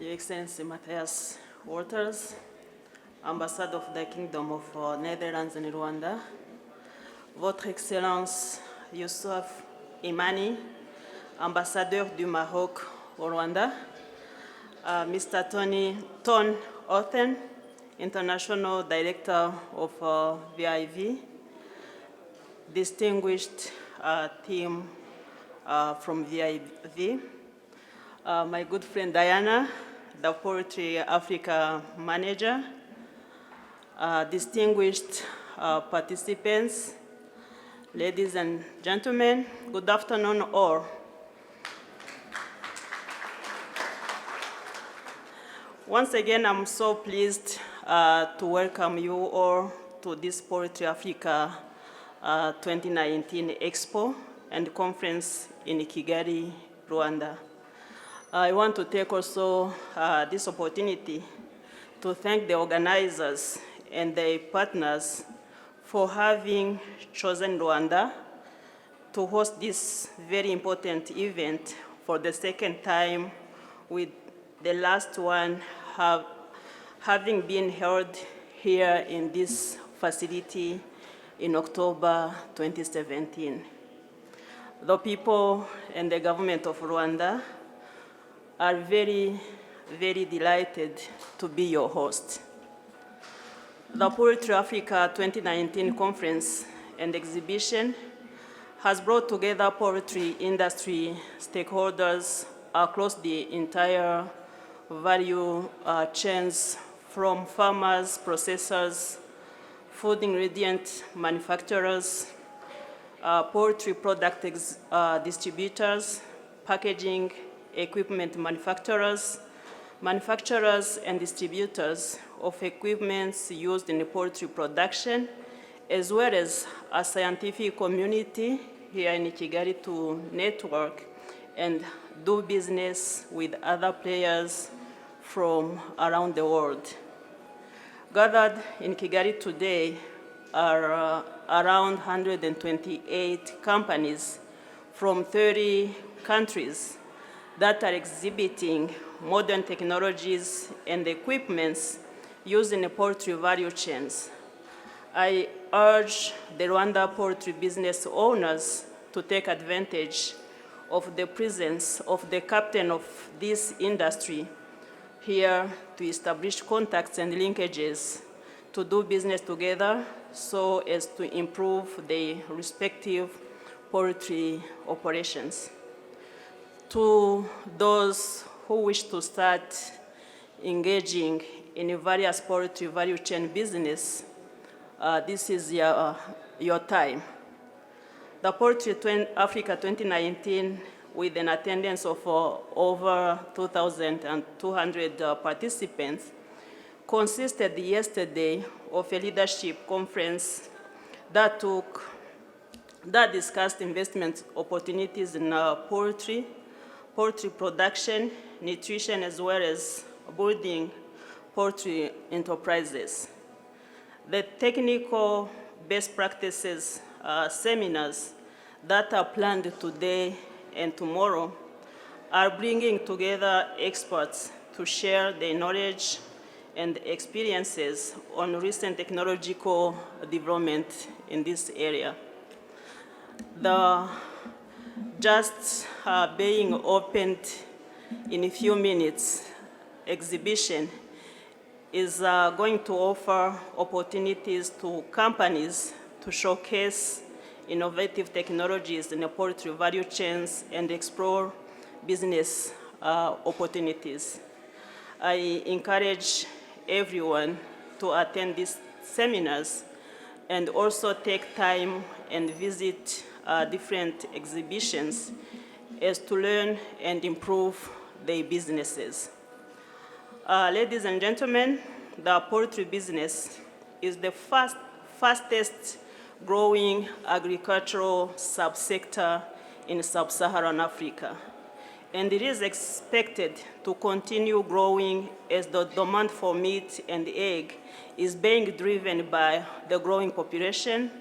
Your Excellency Matthias Walters, Ambassador of the Kingdom of Netherlands in Rwanda, Votre Excellence Youssef Imani, Ambassadeur du Maroc au Rwanda, Mr. Ton Othen, International Director of VIV, distinguished team from VIV, my good friend Diana, the Poultry Africa manager, distinguished participants, ladies and gentlemen, good afternoon all. Once again, I'm so pleased to welcome you all to this Poultry Africa 2019 Expo and Conference in Kigali, Rwanda. I want to take also this opportunity to thank the organizers and their partners for having chosen Rwanda to host this very important event for the second time, with the last one having been held here in this facility in October 2017. The people and the government of Rwanda are very, very delighted to be your host. The Poultry Africa 2019 conference and exhibition has brought together poultry industry stakeholders across the entire value chains, from farmers, processors, food ingredient manufacturers, poultry product distributors, packaging equipment manufacturers, manufacturers and distributors of equipments used in poultry production, as well as a scientific community here in Kigali to network and do business with other players from around the world. Gathered in Kigali today are around 128 companies from 30 countries that are exhibiting modern technologies and equipments used in the poultry value chains. I urge the Rwanda poultry business owners to take advantage of the presence of the captain of this industry here to establish contacts and linkages to do business together so as to improve their respective poultry operations. To those who wish to start engaging in various poultry value chain business, this is your time. The Poultry Africa 2019, with an attendance of over 2,200 participants, consisted yesterday of a leadership conference that discussed investment opportunities in poultry production, nutrition, as well as building poultry enterprises. The technical best practices seminars that are planned today and tomorrow are bringing together experts to share their knowledge and experiences on recent technological development in this area. The just being opened in a few minutes exhibition is going to offer opportunities to companies to showcase innovative technologies in the poultry value chains and explore business opportunities. I encourage everyone to attend these seminars and also take time and visit different exhibitions as to learn and improve their businesses. Ladies and gentlemen, the poultry business is the fastest growing agricultural subsector in sub-Saharan Africa, and it is expected to continue growing as the demand for meat and egg is being driven by the growing population,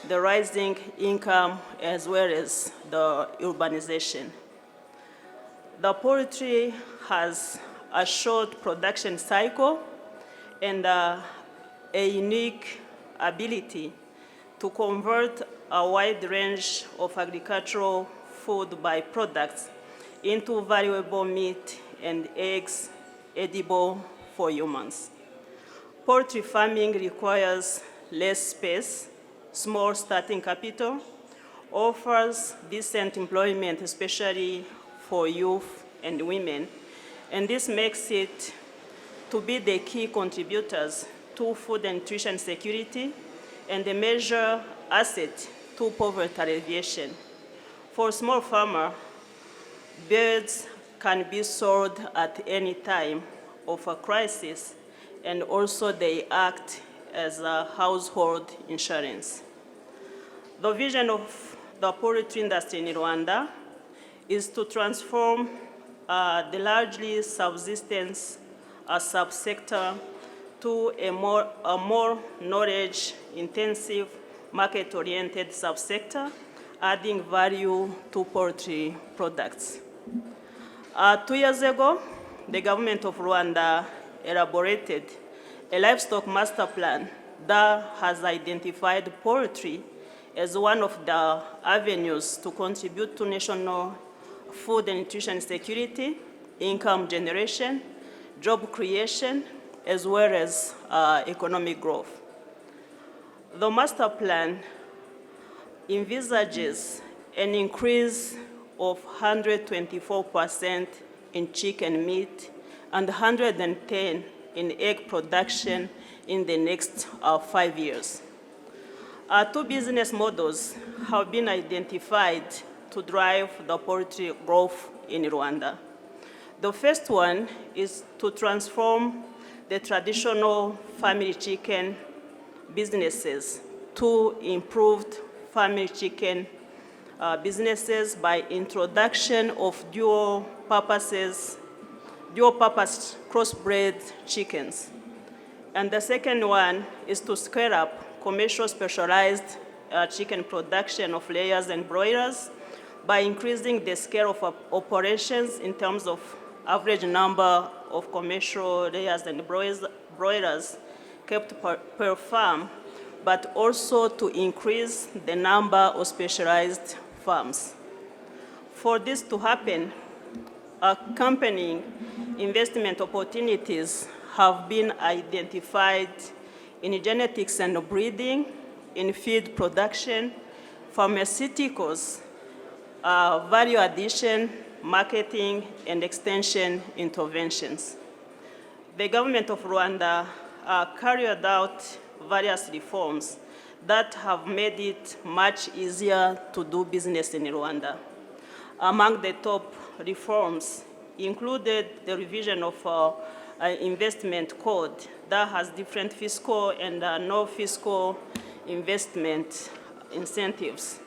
the rising income, as well as the urbanization. The poultry has a short production cycle, and a unique ability to convert a wide range of agricultural food byproducts into valuable meat and eggs edible for humans. Poultry farming requires less space, small starting capital, offers decent employment, especially for youth and women, and this makes it to be the key contributors to food and nutrition security and a major asset to poverty alleviation. For small farmers, birds can be sold at any time of a crisis, and also they act as a household insurance. The vision of the poultry industry in Rwanda is to transform the largely subsistence subsector to a more knowledge-intensive, market-oriented subsector, adding value to poultry products. 2 years ago, the government of Rwanda elaborated a livestock master plan that has identified poultry as one of the avenues to contribute to national food and nutrition security, income generation, job creation, as well as economic growth. The master plan envisages an increase of 124% in chicken meat and 110% in egg production in the next 5 years. 2 business models have been identified to drive the poultry growth in Rwanda. The first one is to transform the traditional family chicken businesses to improved family chicken businesses by introduction of dual-purpose crossbred chickens. And the second one is to scale up commercial specialized chicken production of layers and broilers by increasing the scale of operations in terms of average number of commercial layers and broilers kept per farm, but also to increase the number of specialized farms. For this to happen, accompanying investment opportunities have been identified in genetics and breeding, in feed production, pharmaceuticals, value addition, marketing, and extension interventions. The government of Rwanda carried out various reforms that have made it much easier to do business in Rwanda. Among the top reforms included the revision of investment code that has different fiscal and non-fiscal investment incentives.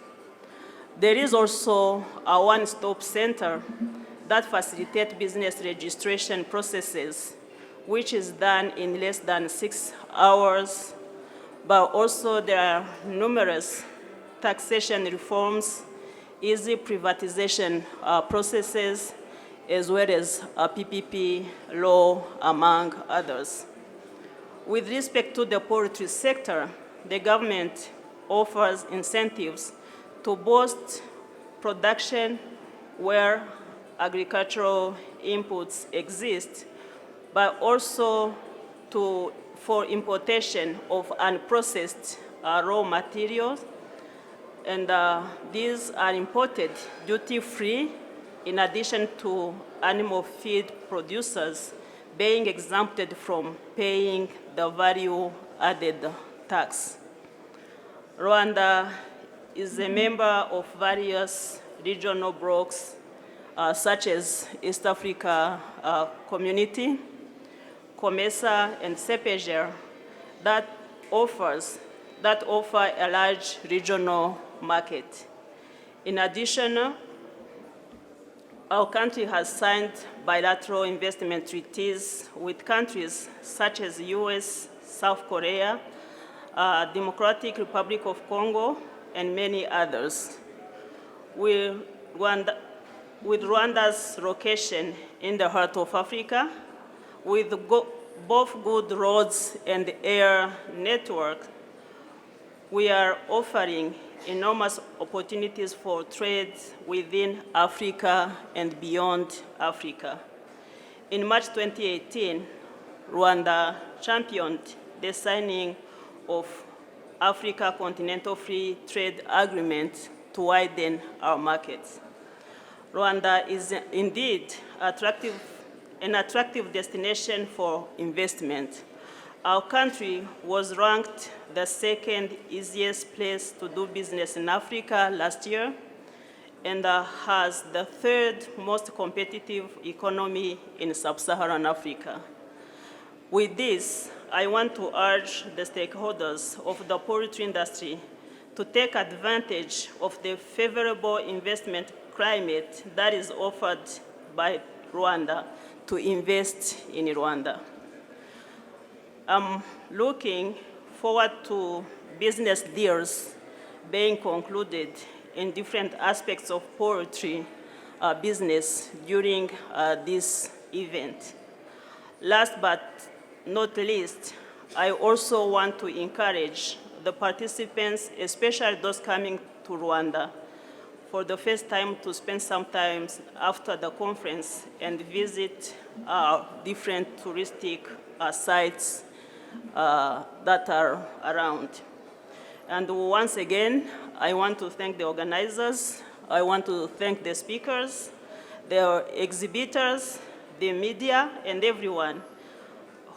There is also a one-stop center that facilitates business registration processes, which is done in less than 6 hours, but also there are numerous taxation reforms, easy privatization processes, as well as PPP law, among others. With respect to the poultry sector, the government offers incentives to boost production where agricultural inputs exist, but also for importation of unprocessed raw materials, and these are imported duty-free in addition to animal feed producers being exempted from paying the value-added tax. Rwanda is a member of various regional blocs, such as East Africa Community, COMESA, and CEPGL, that offer a large regional market. In addition, our country has signed bilateral investment treaties with countries such as US, South Korea, Democratic Republic of Congo, and many others. With Rwanda's location in the heart of Africa, With both good roads and air network, we are offering enormous opportunities for trade within Africa and beyond Africa. In March 2018, Rwanda championed the signing of Africa Continental Free Trade Agreement to widen our markets. Rwanda is indeed an attractive destination for investment. Our country was ranked the second easiest place to do business in Africa last year, and has the third most competitive economy in sub-Saharan Africa. With this, I want to urge the stakeholders of the poultry industry to take advantage of the favorable investment climate that is offered by Rwanda to invest in Rwanda. I'm looking forward to business deals being concluded in different aspects of poultry business during this event. Last but not least, I also want to encourage the participants, especially those coming to Rwanda for the first time, to spend some time after the conference and visit different touristic sites that are around. And once again, I want to thank the organizers. I want to thank the speakers, the exhibitors, the media, and everyone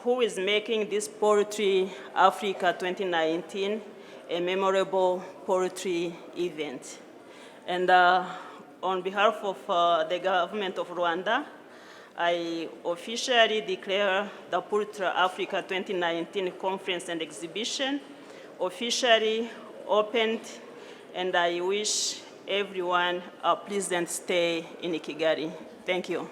who is making this Poultry Africa 2019 a memorable poultry event. And on behalf of the government of Rwanda, I officially declare the Poultry Africa 2019 conference and exhibition officially opened, and I wish everyone a pleasant stay in Kigali. Thank you.